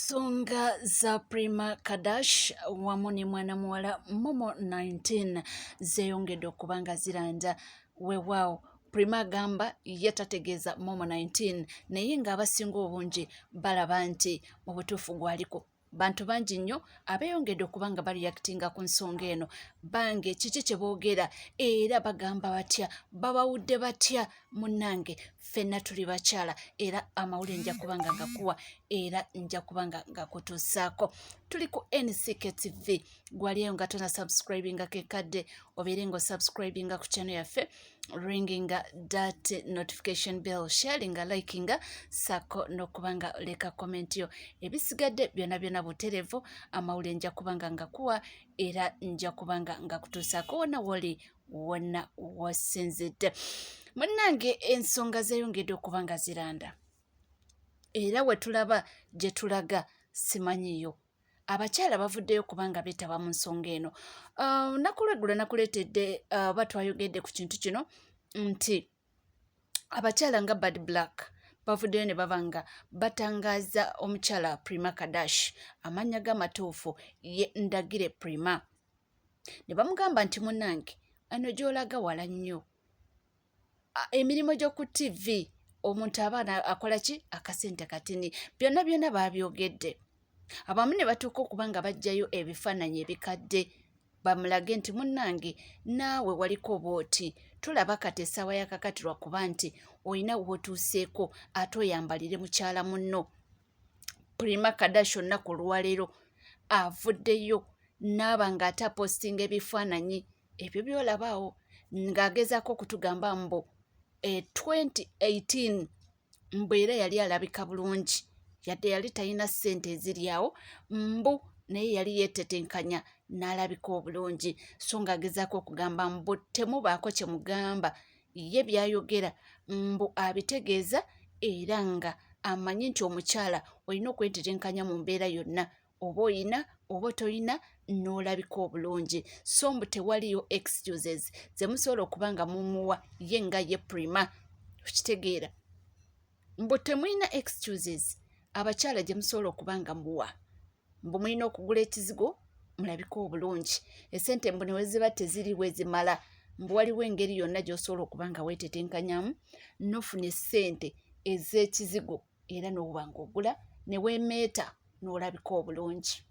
Ensonga za Prima Kadash wamu ne mwana muwala Momo 19 zeeyongedde okuba nga ziranda. Weewaawo Prima agamba ye tategeeza Momo 19 naye ng'abasinga obungi balaba nti mu butuufu gwaliko. Bantu bangi nnyo abeeyongedde okuba nga bareactinga ku nsonga eno. Bange kiki kye boogera era bagamba batya, babawudde batya? Munnange ffenna tuli bakyala era amawulire nja kuba nga gakuwa era nja kuba nga gakutuusaako. Tuli ku NCK TV. Gwaliyo nga tona subscribinga kekadde obeere ng'osubscribinga ku channel yaffe, ringinga that notification bell, sharinga, likinga, sako n'okuba nga leka comment yo. Ebisigadde byonna byonna buterevu, amawulire nja kuba nga ngakuwa era nja kuba nga ngakutuusaako wonna woli wonna wasinzidde. Munnange ensonga zeeyongedde okuba nga ziranda era we tulaba gye tulaga simanyiyo. Abakyala bavuddeyo kubanga beetaba mu nsonga eno. Nakulweggulo nakuleetedde oba twayogedde ku kintu kino nti abakyala nga Bad Black bavuddeyo ne baba nga batangaaza omukyala Prima Kadash amannya g'amatuufu ye Ndagire Prima. Ne bamugamba nti munnange ano gy'olaga wala nnyo. Emirimu gy'oku TV omuntu abaana akola ki? Akasente katini. Byonna byonna baabyogedde. Abamu ne batuuka okuba nga baggyayo ebifaananyi ebikadde bamulage nti munnange naawe waliko bw'oti. Tulaba kati essaawa yakakatirwa kuba nti olina w'otuuseeko ate oyambalire mukyala munno. Prima Kadash olunaku olwaleero avuddeyo n'aba ng'ate apostinga ebifaananyi ebyo by'olabaawo ng'agezaako okutugamba mbu 2018 mbu era yali alabika bulungi yadde yali talina ssente eziri awo mbu naye yali yeetetenkanya n'alabika obulungi, so ng'agezaako okugamba mbu temubaako kye mugamba, ye by'ayogera mbu abitegeeza era nga amanyi nti omukyala olina okwetetenkanya mu mbeera yonna, oba oyina oba toyina n'olabika obulungi, so mbu tewaliyo excuses ze musobola okuba nga mumuwa ye nga ye Prima. Okitegeera mbu temulina excuses abakyala gye musobola okuba nga muwa, mbu mulina okugula ekizigo mulabika obulungi, essente mbu ne we ziba teziri we zimala, mbu waliwo engeri yonna gy'osobola okuba nga weetetenkanyamu n'ofuna essente ez'ekizigo era n'oba ng'ogula ne weemeeta n'olabika obulungi.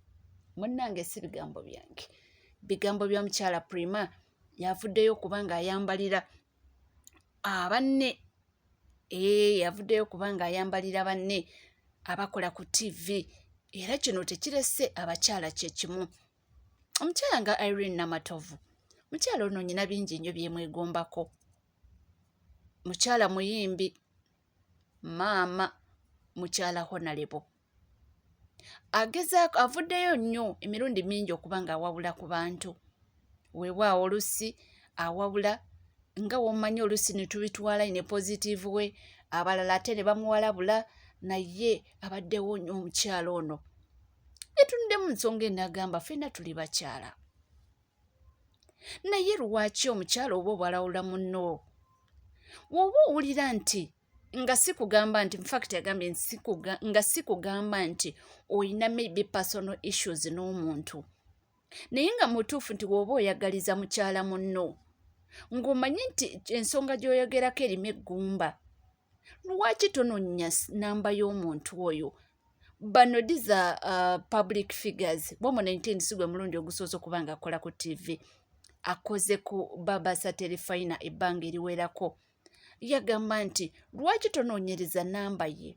Munnange si bigambo byange, bigambo bya mukyala Prima yavuddeyo okuba ng'ayambalira abanne. Yavuddeyo okuba ng'ayambalira banne abakola ku TV era kino tekirese abakyala kye kimu. Omukyala nga Irene Namatovu, mukyala ono nyina bingi nnyo byemwegombako. Mukyala muyimbi, maama, mukyala honorable. Agezaako avuddeyo nnyo emirundi mingi okuba ng'awabula ku bantu. Weewaawo oluusi awabula nga w'omanyi oluusi ne tubitwala ne positive we, abalala ate ne bamuwalabula, naye abaddewo nnyo omukyala ono. Yetunuddemu nsonga eno agamba ffenna tuli bakyala. Naye lwaki omukyala oba obwalawula munno? Bw'oba owulira nti nga si kugamba nti infact yagambye nga si kugamba nti oyina maybe personal issues n'omuntu, naye nga mutuufu nti bw'oba oyagaliza mukyala munno ng'omanyi nti ensonga gy'oyogerako erimu eggumba, lwaki tononya namba y'omuntu oyo? Bano diza public figures. Momo 19 si gwe mulundi ogusoose okuba ng'akola ku TV. Akoze ku Baba Saterefina ebbanga eriwerako. Yagamba nti lwaki tonoonyereza namba ye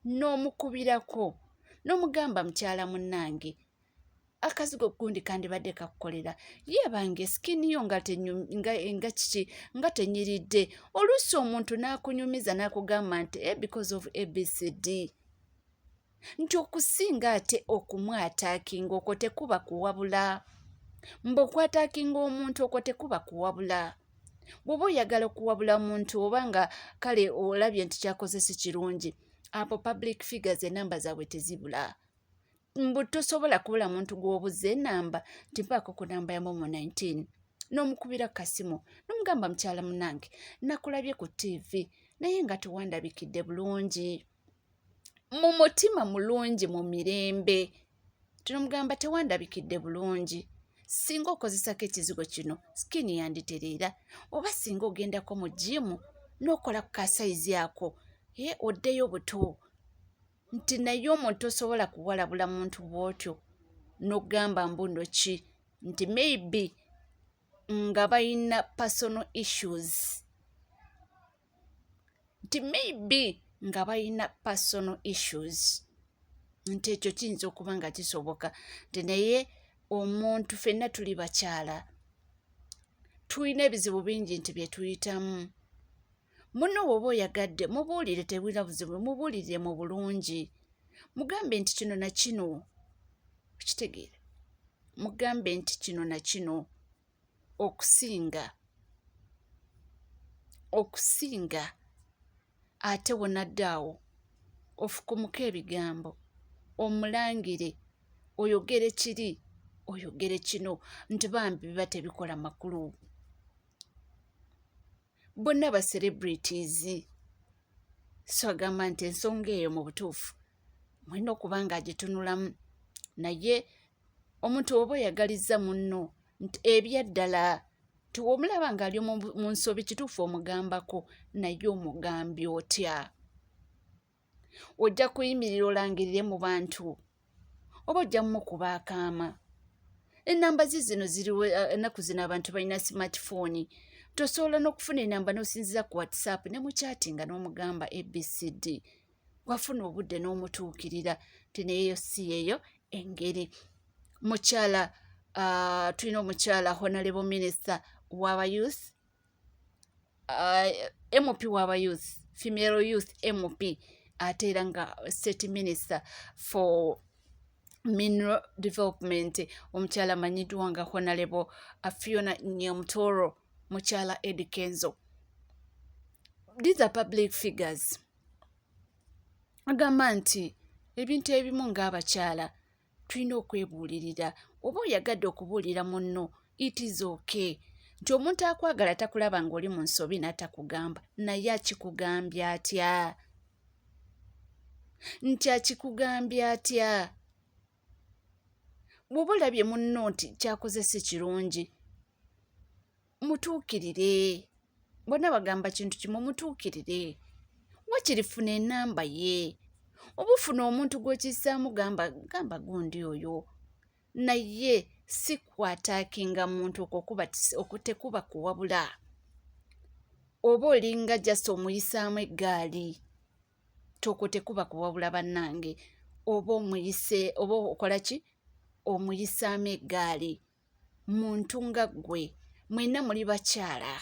n'omukubirako n'omugamba mukyala munnange akazigo gundi kandibadde kakukolera yebange skini yo nga tenyiridde. Oluusi omuntu n'akunyumiza n'akugamba nti because of ABCD, nti okusinga ate okumwataakinga okwo tekuba kuwabula. Mbu okwataakinga omuntu okwo tekuba kuwabula. Bw'oba oyagala okuwabula muntu oba nga kale olabye nti kyakoze si kirungi, apo public figures enamba zaabwe tezibula. Mbu tosobola kubula muntu gw'obuze enamba nti mpaako ku namba ya Momo 19 n'omukubira kasimu n'omugamba mukyala munnange nakulabye ku TV naye nga tewandabikidde bulungi. mu mutima mulungi mu mirembe. Tunamugamba tewandabikidde bulungi. Singa okozesako ekizigo kino skini yanditerera, oba singa ogendako mu jimu n'okola ku kasayizi ako oddeyo buto. Nti naye omuntu osobola kuwalabula muntu bw'otyo n'ogamba mbundo ki nti maybe nga balina personal issues. Nti ekyo kiyinza okuba nga kisoboka. Nti naye omuntu ffenna tuli bakyala, tulina ebizibu bingi nti bye tuyitamu. Muno bw'oba oyagadde mubuulire, tebulina buzibu, mubuulire mu bulungi. Mugambe nti kino na kino, kitegeera, mugambe nti kino na kino, okusinga ate wonaddeawo ofukumuka ebigambo, omulangire, oyogere kiri, oyogere kino, nti bambi biba tebikola makulu. Bonna ba celebrities, so agamba nti ensonga eyo mu butuufu mulina okuba nga agitunulamu. Naye omuntu oba oyagaliza munno nti ebyaddala nti omulaba ng'ali mu nsobi kituufu omugambako, naye omugambye otya? Ojja kuyimirira olangirire mu bantu oba ojja mmukuba akaama? Ennamba zino ziriwo ennaku zino abantu balina smartphone. Tosobola n'okufuna ennamba n'osinziza ku WhatsApp ne muchatinga n'omugamba ABCD. Wafuna obudde n'omutuukirira. Nti naye si yeeyo engeri. Mukyala, tulina omukyala Honorable Minister w'aba youth, MP w'aba youth, female youth MP, ate era nga State Minister for Mineral Development, omukyala amanyiddwa nga Honorable Fiona Nyamutoro, mukyala Eddie Kenzo. These are public figures. Agamba nti ebintu ebimu ng'abakyala tulina okwebuulirira. Oba oyagadde okubuulira munno, it is okay. Nti omuntu akwagala takulaba ng'oli mu nsobi n'atakugamba, naye akikugambye atya? Nti akikugambye atya? Bw'oba olabye munno nti kyakoze si kirungi, mutuukirire. Bonna bagamba kintu kimu, mutuukirire. Wakirifuna ennamba ye. Oba ofuna omuntu gw'okissaamu gamba gundi oyo. Naye si kwataakinga muntu okwo tekuba kuwabula. Oba olinga just omuyisaamu eggaali, okwo tekuba kuwabula bannange. Oba okola ki? Omuyisaamu eggaali. Muntu nga ggwe, mwenna muli bakyala.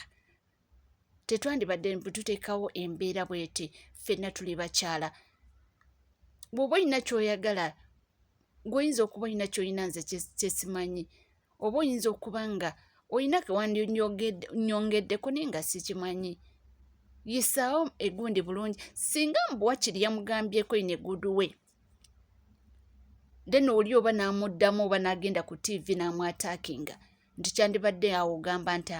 Tetwandibadde tuteekawo embeera bweti, ffenna tuli bakyala. Bw'oba olina ky'oyagala, gw'oyinza okuba olina ky'olina nze kyesimanyi, oba oyinza okuba nga olina kewandinnyongeddeko naye nga sikimanyi. Yisaawo egundi bulungi. Singa mbuwakiri yamugambyeko ine guduwe, then oli oba n'amuddamu oba n'agenda ku TV n'amwataakinga, nti kyandibadde awo ogamba nti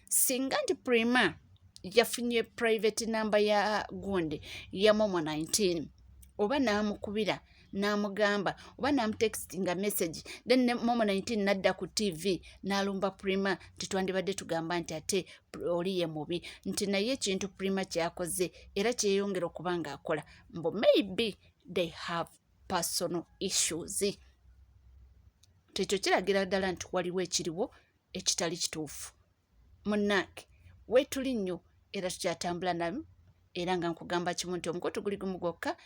singa nti Prima yafunye private number ya gundi ya Momo 19, oba n'amukubira n'amugamba oba n'amutextinga message, then Momo 19 n'adda ku TV n'alumba Prima, nti twandibadde tugamba nti ate oli ye mubi. Nti naye ekintu Prima kyakoze era kyeyongera okuba ng'akola, mbu maybe they have personal issues. Tekyo kiragira ddala nti waliwo ekiriwo ekitali kituufu. Munnange weetuli nnyo era tukyatambula namu, era nga nkugamba kimu nti omukoto guli gumu gwokka,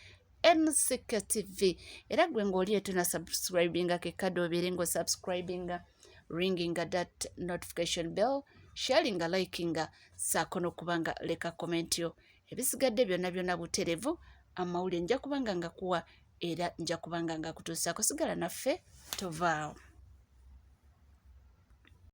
NCK TV. Era gwe ng'oli etuna subscribinga kekadde obeere ng'osubscribinga, ringinga that notification bell, sharinga, likinga, saako n'okubanga leka comment yo. Ebisigadde byonna buterevu, amawulire nja kubanga ngakuwa era nja kubanga ngakutuusaako. Sigala naffe, tovaawo.